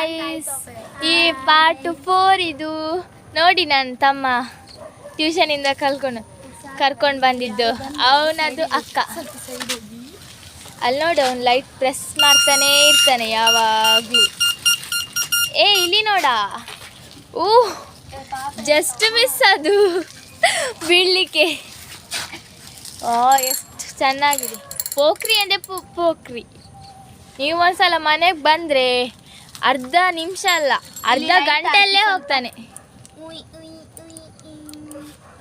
Guys, ಈ part 4 ಇದು. ನೋಡಿ ನನ್ನ ತಮ್ಮ ಟ್ಯೂಷನಿಂದ ಕರ್ಕೊಂಡು ಬಂದಿದ್ದು ಅವನದು ಅಕ್ಕ. ಅಲ್ಲಿ ನೋಡಿ ಅವ್ನು ಲೈಟ್ ಪ್ರೆಸ್ ಮಾಡ್ತಾನೆ ಇರ್ತಾನೆ ಯಾವಾಗಲೂ. ಇಲ್ಲಿ ನೋಡ, ಜಸ್ಟ್ ಮಿಸ್ ಅದು ಬೀಳಲಿಕ್ಕೆ. ಎಷ್ಟು ಚೆನ್ನಾಗಿದೆ. ಪೋಖ್ರಿ ಅಂದರೆ ಪೋಖ್ರಿ. ನೀವು ಒಂದ್ಸಲ ಮನೆಗೆ ಬಂದರೆ ಅರ್ಧ ನಿಮಿಷ ಅಲ್ಲ, ಅರ್ಧ ಗಂಟೆಯಲ್ಲೇ ಹೋಗ್ತಾನೆ.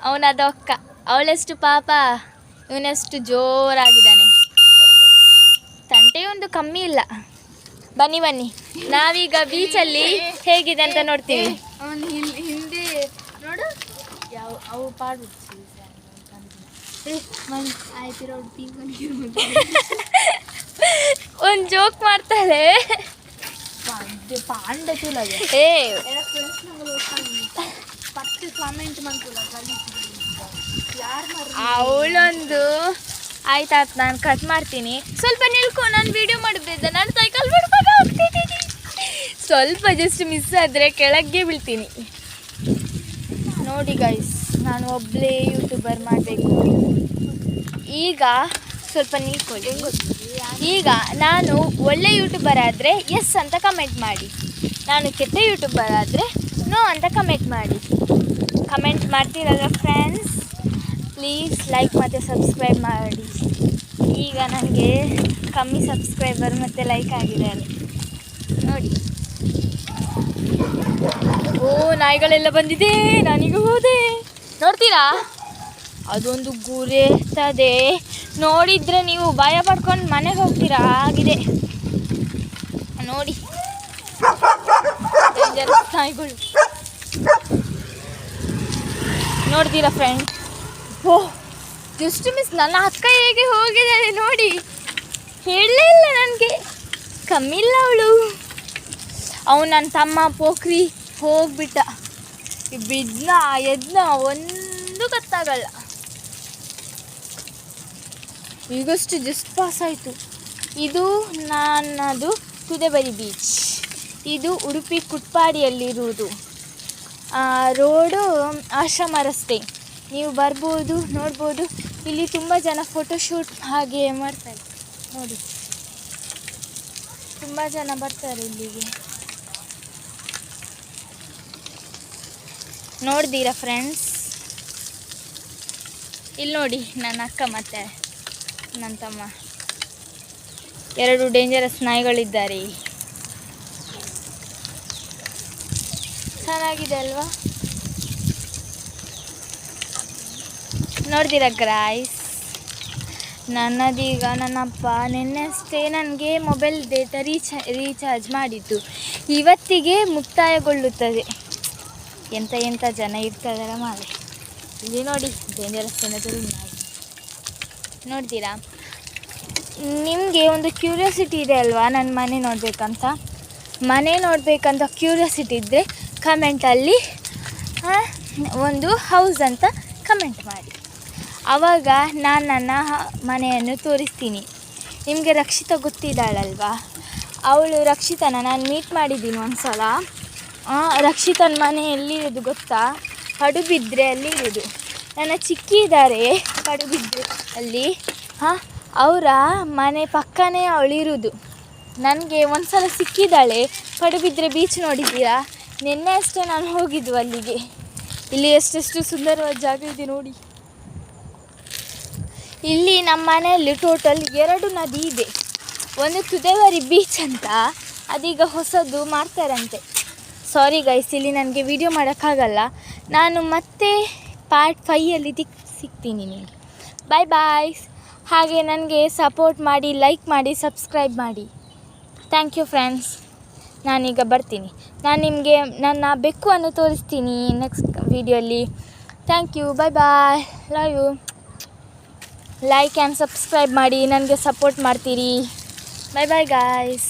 ಅವನದು ಅಕ್ಕ, ಅವಳೆಷ್ಟು ಪಾಪ, ಇವನೆಷ್ಟು ಜೋರಾಗಿದ್ದಾನೆ. ತಂಟೆ ಒಂದು ಕಮ್ಮಿ ಇಲ್ಲ. ಬನ್ನಿ ಬನ್ನಿ, ನಾವೀಗ ಬೀಚಲ್ಲಿ ಹೇಗಿದೆ ಅಂತ ನೋಡ್ತೀವಿ. ಹಿಂದೆ ನೋಡು ಯಾವ ಅವು ಪಾಡು ಒಂದು ಜೋಕ್ ಮಾಡ್ತಾಳೆ. ಅವಳೊಂದು ಆಯ್ತಾಯ್ತು, ನಾನು ಕಟ್ ಮಾಡ್ತೀನಿ. ಸ್ವಲ್ಪ ನಿಲ್ಕೊ, ನಾನು ವಿಡಿಯೋ ಮಾಡಬೇಡ. ನಾನು ಸೈಕಲ್ ಬಿಡ್ಕೊಂಡು ಹೋಗ್ತಿದ್ದೀನಿ. ಸ್ವಲ್ಪ ಜಸ್ಟ್ ಮಿಸ್ ಆದರೆ ಕೆಳಗೆ ಬೀಳ್ತೀನಿ. ನೋಡಿ ಗೈಸ್, ನಾನು ಒಬ್ಬಳೇ ಯೂಟ್ಯೂಬರ್ ಮಾಡಬೇಕು. ಈಗ ಸ್ವಲ್ಪ ನಿಲ್ಕೊಳ್ಳಿ. ಈಗ ನಾನು ಒಳ್ಳೆ ಯೂಟ್ಯೂಬರ್ ಆದರೆ ಎಸ್ ಅಂತ ಕಮೆಂಟ್ ಮಾಡಿ, ನಾನು ಕೆಟ್ಟ ಯೂಟ್ಯೂಬರ್ ಆದರೆ ನೋ ಅಂತ ಕಮೆಂಟ್ ಮಾಡಿ. ಕಮೆಂಟ್ ಮಾಡ್ತೀರಲ್ಲ ಫ್ರೆಂಡ್ಸ್, ಪ್ಲೀಸ್ ಲೈಕ್ ಮತ್ತು ಸಬ್ಸ್ಕ್ರೈಬ್ ಮಾಡಿ. ಈಗ ನನಗೆ ಕಮ್ಮಿ ಸಬ್ಸ್ಕ್ರೈಬರ್ ಮತ್ತು ಲೈಕ್ ಆಗಿದ್ದಾರೆ ನೋಡಿ. ನಾಯಿಗಳೆಲ್ಲ ಬಂದಿದೆ, ನಾನೀಗ ಹೋದೆ. ನೋಡ್ತೀರಾ, ಅದೊಂದು ಗುರೆತ್ತದೆ. ನೋಡಿದರೆ ನೀವು ಭಯ ಪಡ್ಕೊಂಡು ಮನೆಗೆ ಹೋಗ್ತೀರಾ ಆಗಿದೆ ನೋಡಿ. ಡೇಂಜರಸ್ ನಾಯಿಗಳು ನೋಡ್ತೀರಾ ಫ್ರೆಂಡ್. Just miss. ನನ್ನ ಅಕ್ಕ ಹೇಗೆ ಹೋಗಿದ್ದಾಳೆ ನೋಡಿ, ಹೇಳಲೇ ಇಲ್ಲ ನನಗೆ. ಕಮ್ಮಿಲ್ಲ ಅವಳು. ಅವನು ನನ್ನ ತಮ್ಮ ಪೋಖ್ರಿ ಹೋಗ್ಬಿಟ್ಟ. ಬಿದ್ನ ಎದ್ನ ಒಂದು ಗೊತ್ತಾಗಲ್ಲ. ಈಗಷ್ಟು ಜಸ್ಟ್ ಪಾಸ್ ಆಯಿತು. ಇದು ನನ್ನದು ತುದೇಬರಿ ಬೀಚ್. ಇದು ಉಡುಪಿ ಕುಟ್ಪಾಡಿಯಲ್ಲಿರುವುದು. ರೋಡು ಆಶ್ರಮ ರಸ್ತೆ. ನೀವು ಬರ್ಬೋದು, ನೋಡ್ಬೋದು. ಇಲ್ಲಿ ತುಂಬ ಜನ ಫೋಟೋಶೂಟ್ ಹಾಗೆ ಮಾಡ್ತಾರೆ ನೋಡಿ. ತುಂಬ ಜನ ಬರ್ತಾರೆ ಇಲ್ಲಿಗೆ. ನೋಡ್ತೀರಾ ಫ್ರೆಂಡ್ಸ್, ಇಲ್ಲಿ ನೋಡಿ ನನ್ನ ಅಕ್ಕ ಮತ್ತು ನನ್ನ ತಮ್ಮ. 2 ಡೇಂಜರಸ್ ನಾಯಿಗಳಿದ್ದಾರೆ. ಚೆನ್ನಾಗಿದೆ ಅಲ್ವಾ? ನೋಡ್ತೀರಾ ಗ್ರಾಯ್ಸ್, ನನ್ನದೀಗ ನನ್ನಪ್ಪ ನಿನ್ನೆ ಅಷ್ಟೇ ನನಗೆ ಮೊಬೈಲ್ ಡೇಟಾ ರೀಚಾರ್ಜ್ ಮಾಡಿದ್ದು. ಇವತ್ತಿಗೆ ಮುಕ್ತಾಯಗೊಳ್ಳುತ್ತದೆ. ಎಂಥ ಜನ ಇರ್ತಾಯಿದ್ದಾರೆ ಮಾರೆ. ಇಲ್ಲಿ ನೋಡಿ, ಡೇಂಜರಸ್ ಏನಾದರೂ ನಾಯಿ ನೋಡ್ತೀರಾ? ನಿಮಗೆ ಒಂದು ಕ್ಯೂರಿಯಾಸಿಟಿ ಇದೆ ಅಲ್ವಾ ನನ್ನ ಮನೆ ನೋಡಬೇಕಂತ ಕ್ಯೂರಿಯಾಸಿಟಿ ಇದ್ದರೆ ಕಮೆಂಟಲ್ಲಿ ಒಂದು ಹೌಸ್ ಅಂತ ಕಮೆಂಟ್ ಮಾಡಿ. ಆವಾಗ ನಾನು ನನ್ನ ಮನೆಯನ್ನು ತೋರಿಸ್ತೀನಿ. ನಿಮಗೆ ರಕ್ಷಿತಾ ಗೊತ್ತಿದ್ದಾಳಲ್ವಾ, ರಕ್ಷಿತನ ನಾನು ಮೀಟ್ ಮಾಡಿದ್ದೀನಿ ಒಂದು ಸಲ. ರಕ್ಷಿತನ ಮನೆ ಎಲ್ಲಿರೋದು ಗೊತ್ತಾ? ಪಡುಬಿದ್ರೆ ಅಲ್ಲಿ ಇರೋದು. ನನ್ನ ಚಿಕ್ಕಿ ಇದ್ದಾರೆ ಪಡುಬಿದ್ರೆ ಅಲ್ಲಿ. ಅವರ ಮನೆ ಪಕ್ಕನೇ ಅವಳಿರೋದು. ನನಗೆ ಒಂದು ಸಲ ಸಿಕ್ಕಿದ್ದಾಳೆ. ಪಡುಬಿದ್ರೆ ಬೀಚ್ ನೋಡಿದ್ದೀರಾ? ನಿನ್ನೆ ಅಷ್ಟೇ ನಾನು ಹೋಗಿದ್ದು ಅಲ್ಲಿಗೆ. ಇಲ್ಲಿ ಎಷ್ಟೆಷ್ಟು ಸುಂದರವಾದ ಜಾಗ ಇದೆ ನೋಡಿ. ಇಲ್ಲಿ ನಮ್ಮ ಮನೆಯಲ್ಲಿ ಟೋಟಲ್ 2 ನದಿ ಇದೆ. ಒಂದು ತುದೇವರಿ ಬೀಚ್ ಅಂತ, ಅದೀಗ ಹೊಸದು ಮಾಡ್ತಾರಂತೆ. ಸಾರಿ ಗೈಸ್, ಇಲ್ಲಿ ನನಗೆ ವಿಡಿಯೋ ಮಾಡೋಕ್ಕಾಗಲ್ಲ. ನಾನು ಮತ್ತೆ ಪಾರ್ಟ್ 5 ಸಿಗ್ತೀನಿ ನಿಮಗೆ. ಬಾಯ್. ಹಾಗೆ ನನಗೆ ಸಪೋರ್ಟ್ ಮಾಡಿ, ಲೈಕ್ ಮಾಡಿ, ಸಬ್ಸ್ಕ್ರೈಬ್ ಮಾಡಿ. Thank you friends. ನಾನೀಗ ಬರ್ತೀನಿ. ನಾನು ನಿಮಗೆ ನನ್ನ ಬೆಕ್ಕನ್ನು ತೋರಿಸ್ತೀನಿ ನೆಕ್ಸ್ಟ್ ವಿಡಿಯೋಲಿ. Thank you. Bye. Love you. Like and subscribe ಮಾಡಿ, ನನಗೆ ಸಪೋರ್ಟ್ ಮಾಡ್ತೀರಿ. Bye guys.